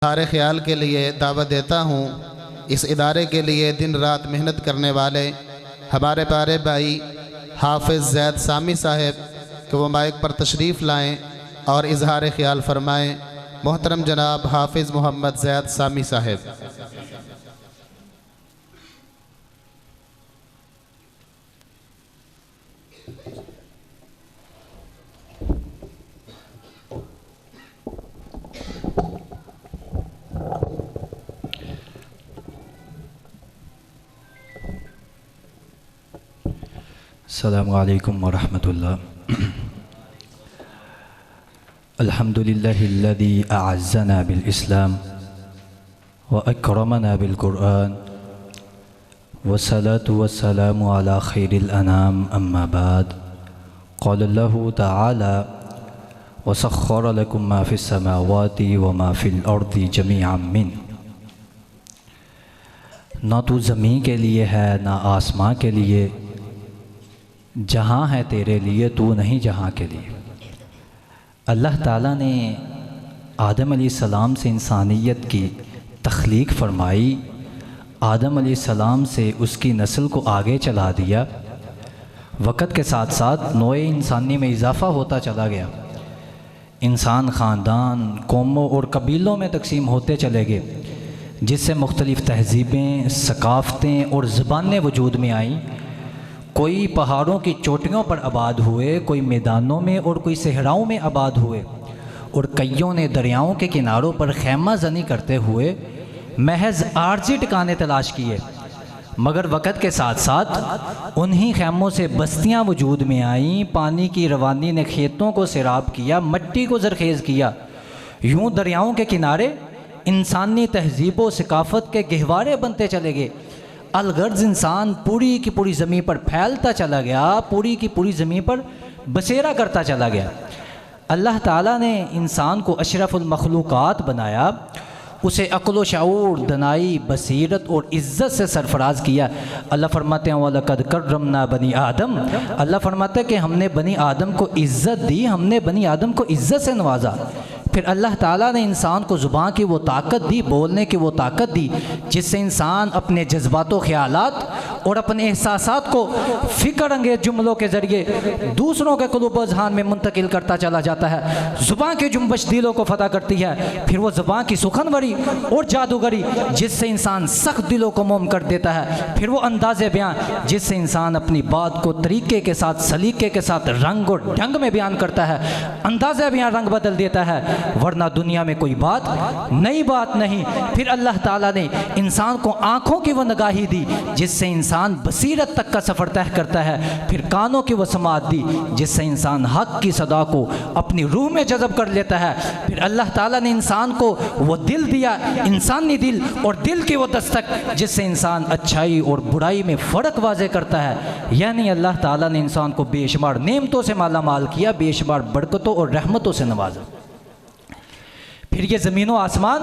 इज़हार ख्याल के लिए दावत देता हूँ। इस इदारे के लिए दिन रात मेहनत करने वाले हमारे प्यारे भाई हाफिज़ ज़ैद सामी साहब कि वो माइक पर तशरीफ़ लाएँ और इज़हार ख्याल फरमाएँ। मोहतरम जनाब हाफिज़ मोहम्मद ज़ैद सामी साहब। अस्सलामु अलैकुम वरहमतुल्लाह। अल्हम्दुलिल्लाहिल्लज़ी अअज़्ज़ना बिल इस्लाम व अकरमना बिल कुरआन वस्सलातु वस्सलामु अला खैरिल अनाम अम्मा बाद। क़ालल्लाहु तआला वसख्खर लकुम मा फ़िस समावाति व मा फ़िल अर्दि जमीअम मिन। ना तो ज़मीन के लिए है ना आसमां के लिए, जहाँ है तेरे लिए तू नहीं जहाँ के लिए। अल्लाह ताला ने आदम अलैहिस्सलाम से इंसानियत की तख्लीक फ़रमाई, आदम अलैहिस्सलाम से उसकी नस्ल को आगे चला दिया। वक़्त के साथ साथ नोए इंसानी में इजाफ़ा होता चला गया। इंसान ख़ानदान, कौमों और कबीलों में तकसीम होते चले गए, जिससे मुख्तलिफ़ तहज़ीबें, सकाफ़तें और ज़बानें वजूद में आईं। कोई पहाड़ों की चोटियों पर आबाद हुए, कोई मैदानों में और कोई सहराओं में आबाद हुए, और कईयों ने दरियाओं के किनारों पर खैमा जनी करते हुए महज आर्जी ठिकाने तलाश किए। मगर वक़्त के साथ साथ उन्हीं खैमों से बस्तियां वजूद में आईं। पानी की रवानी ने खेतों को सैराब किया, मट्टी को ज़रखेज़ किया। यूँ दरियाओं के किनारे इंसानी तहज़ीब व सकाफ़त के गहवारे बनते चले गए। अलगर्ज इंसान पूरी की पूरी ज़मीन पर फैलता चला गया, पूरी की पूरी ज़मीन पर बसेरा करता चला गया। अल्लाह ताला ने इंसान को अशरफुल मखलूक़ात बनाया, उसे अक़्ल व शऊर, दनाई, बसीरत और इज़्ज़त से सरफराज किया। अल्लाह फरमाते हैं वलक़द कर्रमना बनी आदम। अल्लाह फरमाते हैं कि हमने बनी आदम को इज़्ज़त दी, हमने बनी आदम को इज़्ज़त से नवाजा। फिर अल्लाह ताला ने इंसान को ज़ुबान की वो ताकत दी, बोलने की वो ताकत दी, जिससे इंसान अपने जज्बात व ख़यालात और अपने एहसासात को फ़िक्र अंगेज़ जुमलों के ज़रिए दूसरों के क़ुलूब व अज़हान में मुंतकिल करता चला जाता है। ज़ुबान की जुम्बश दिलों को फ़तह करती है। फिर वो ज़ुबान की सुखनवरी और जादूगरी, जिससे इंसान सख्त दिलों को मोम कर देता है। फिर वो अंदाज़े बयान, जिससे इंसान अपनी बात को तरीके के साथ, सलीके के साथ, रंग और ढंग में बयान करता है। अंदाज़े बयान रंग बदल देता है, वरना दुनिया में कोई बात नई बात नहीं। फिर अल्लाह ताला ने इंसान को आँखों की वो नगाही दी, जिससे इंसान बसीरत तक का सफ़र तय करता है। फिर कानों की वो समात दी, जिससे इंसान हक़ की सदा को अपनी रूह में जज़ब कर लेता है। फिर अल्लाह ताला ने इंसान को वो दिल दिया, इंसानी दिल, और दिल की वो दस्तक, जिससे इंसान अच्छाई और बुराई में फ़र्क वाज़े करता है। यानी अल्लाह ताला ने इंसान को बेशुमार नेमतों से माला माल किया, बेशुमार बरकतों और रहमतों से नवाजा। फिर ये ज़मीन व आसमान,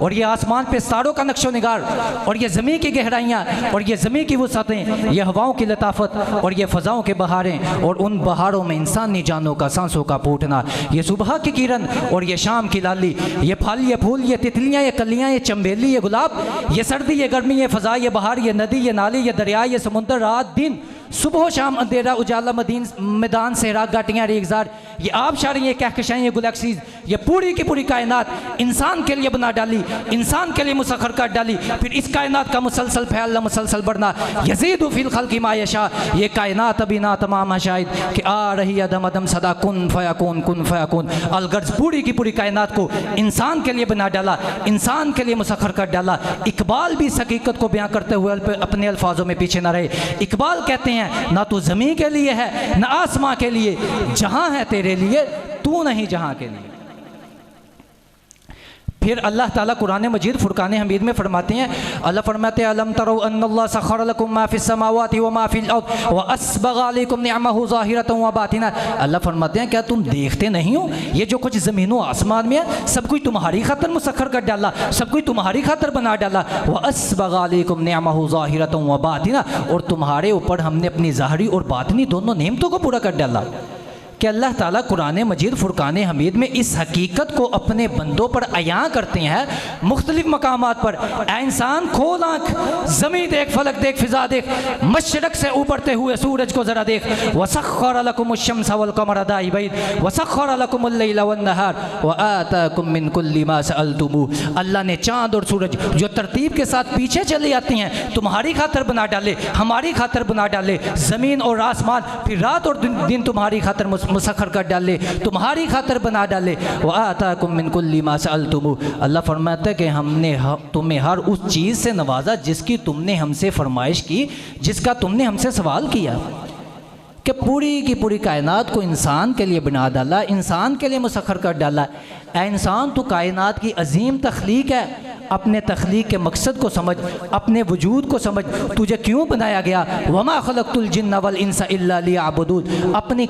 और ये आसमान पे तारों का नक्शो निगार, और ये ज़मीन की गहराइयाँ, और ये ज़मीन की वसअतें, ये हवाओं की लताफत, और ये फ़ज़ाओं के बहारें, और उन बहारों में इंसानी जानों का, सांसों का फूटना, ये सुबह की किरण और ये शाम की लाली, ये फल, ये फूल, ये तितलियाँ, ये कलियाँ, ये चंबेली, ये गुलाब, ये सर्दी, ये गर्मी, ये फ़ज़ा, ये बहार, ये नदी, ये नाली, ये दरिया, ये समुंदर, रात दिन, सुबह शाम, अंधेरा उजाला, मैदान, सहरा, घाटियाँ, रेगज़ार, ये आबशारें, ये कहकशाएँ, ये गैलेक्सीज़, ये पूरी की पूरी कायनात इंसान के लिए बना डाली, इंसान के लिए मुसख्खर कर डाली। फिर इस कायनात का मुसलसल फैलना, मुसलसल बढ़ना, यज़ीदु फ़िल ख़ल्क़ि मा यशा। ये कायनात अभी ना तमाम है शायद कि आ रही अदम अदम सदा कुन फ़यकून, कुन फ़यकून। अलगर्ज पूरी की पूरी कायनात को इंसान के लिए बना डाला, इंसान के लिए मुसख्खर कर डाला। इकबाल भी इस हकीकत को बयां करते हुए अपने अल्फाजों में पीछे न रहे। इकबाल कहते हैं, ना तो ज़मीन के लिए है ना आसमां के लिए, जहाँ है तेरे लिए तू नहीं जहाँ के लिए। फिर अल्लाह ताला कुरान मजीद फुरकान हमीद में फरमाते हैं, अल्लाह फरमाते हैं अलम तरो अन्नल्लाह सख्खर लकुम मा फिस समावाति व मा फिल अर्द व अस्बग़ अलैकुम निअमहु ज़ाहिरतन व बातिना। अल्लाह फरमाते हैं क्या तुम देखते नहीं हो, ये जो कुछ ज़मीनों आसमान में है सब कुछ तुम्हारी खातिर मुसख्खर कर डाला, सब कुछ तुम्हारी खातिर बना डाला। व अस्बग़ अलैकुम निअमहु ज़ाहिरतन व बातिना, और तुम्हारे ऊपर हमने अपनी ज़ाहिरी और बातिनी दोनों नेमतों को पूरा कर डाला। कि अल्लाह ताला कुरान मजीद फुरकान हमीद में इस हकीकत को अपने बंदों पर अयां करते हैं मुख्तलिफ मकामात पर। ऐ इंसान खोल आँख, ज़मीन देख, फलक देख, फ़िज़ा देख, मशरक़ से उभरते हुए सूरज को ज़रा देख। वसख्खर लकुमुश-शम्स वल-क़मर दाइबैन वसख्खर लकुमुल-लैल वन-नहार व आताकुम मिन कुल्लि मा सअलतुमूह। अल्लाह ने चाँद और सूरज जो तरतीब के साथ पीछे चली आती हैं तुम्हारी खातर बना डाले, हमारी खातर बना डाले। ज़मीन और आसमान, फिर रात और दिन तुम्हारी खातर मुसख्खर कर डाले, तुम्हारी खातर बना डाले। व आताकुम मिन कुल्लि मा सअलतुमूह। अल्लाह फरमाता है कि हमने तुम्हें हर उस चीज़ से नवाजा जिसकी तुमने हमसे फरमाइश की, जिसका तुमने हमसे सवाल किया। कि पूरी की पूरी कायनात को इंसान के लिए बना डाला, इंसान के लिए मुसख्खर कर डाला। ऐ इंसान, तो कायनात की अजीम तख्लीक है, अपने तख्लीक के मकसद को समझ, अपने वजूद को समझ, तुझे क्यों बनाया गया। वमा खलक़तुल जिन्ना वल इंसा इल्ला लियअबुदून। अपनी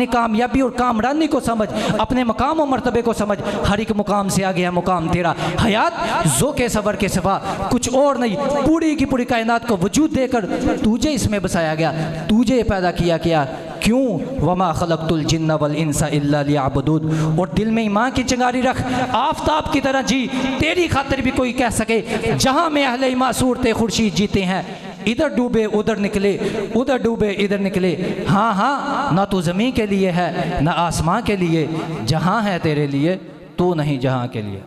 कामयाबी और कामरानी को समझ, अपने मकाम और मर्तबे को समझ। हर एक मुकाम से आ गया मुकाम तेरा। हयात ज़ोक़े सबर के सिवा कुछ और नहीं। पूरी की पूरी कायनात को वजूद देकर तुझे इसमें बसाया गया, तुझे पैदा किया गया। क्यों? वमा खलक़तुल जिन्ना वल इंसा इल्ला लियअबुदून। और दिल में ईमान की चिंगारी रख, आफताब की तरह जी। तेरी खातिर भी कोई कह सके जहाँ में अहले ईमान सूरते खुर्शीद जीते हैं, इधर डूबे उधर निकले, उधर डूबे इधर निकले। हाँ हाँ, ना तो ज़मीन के लिए है ना आसमां के लिए, जहाँ है तेरे लिए तू नहीं जहाँ के लिए।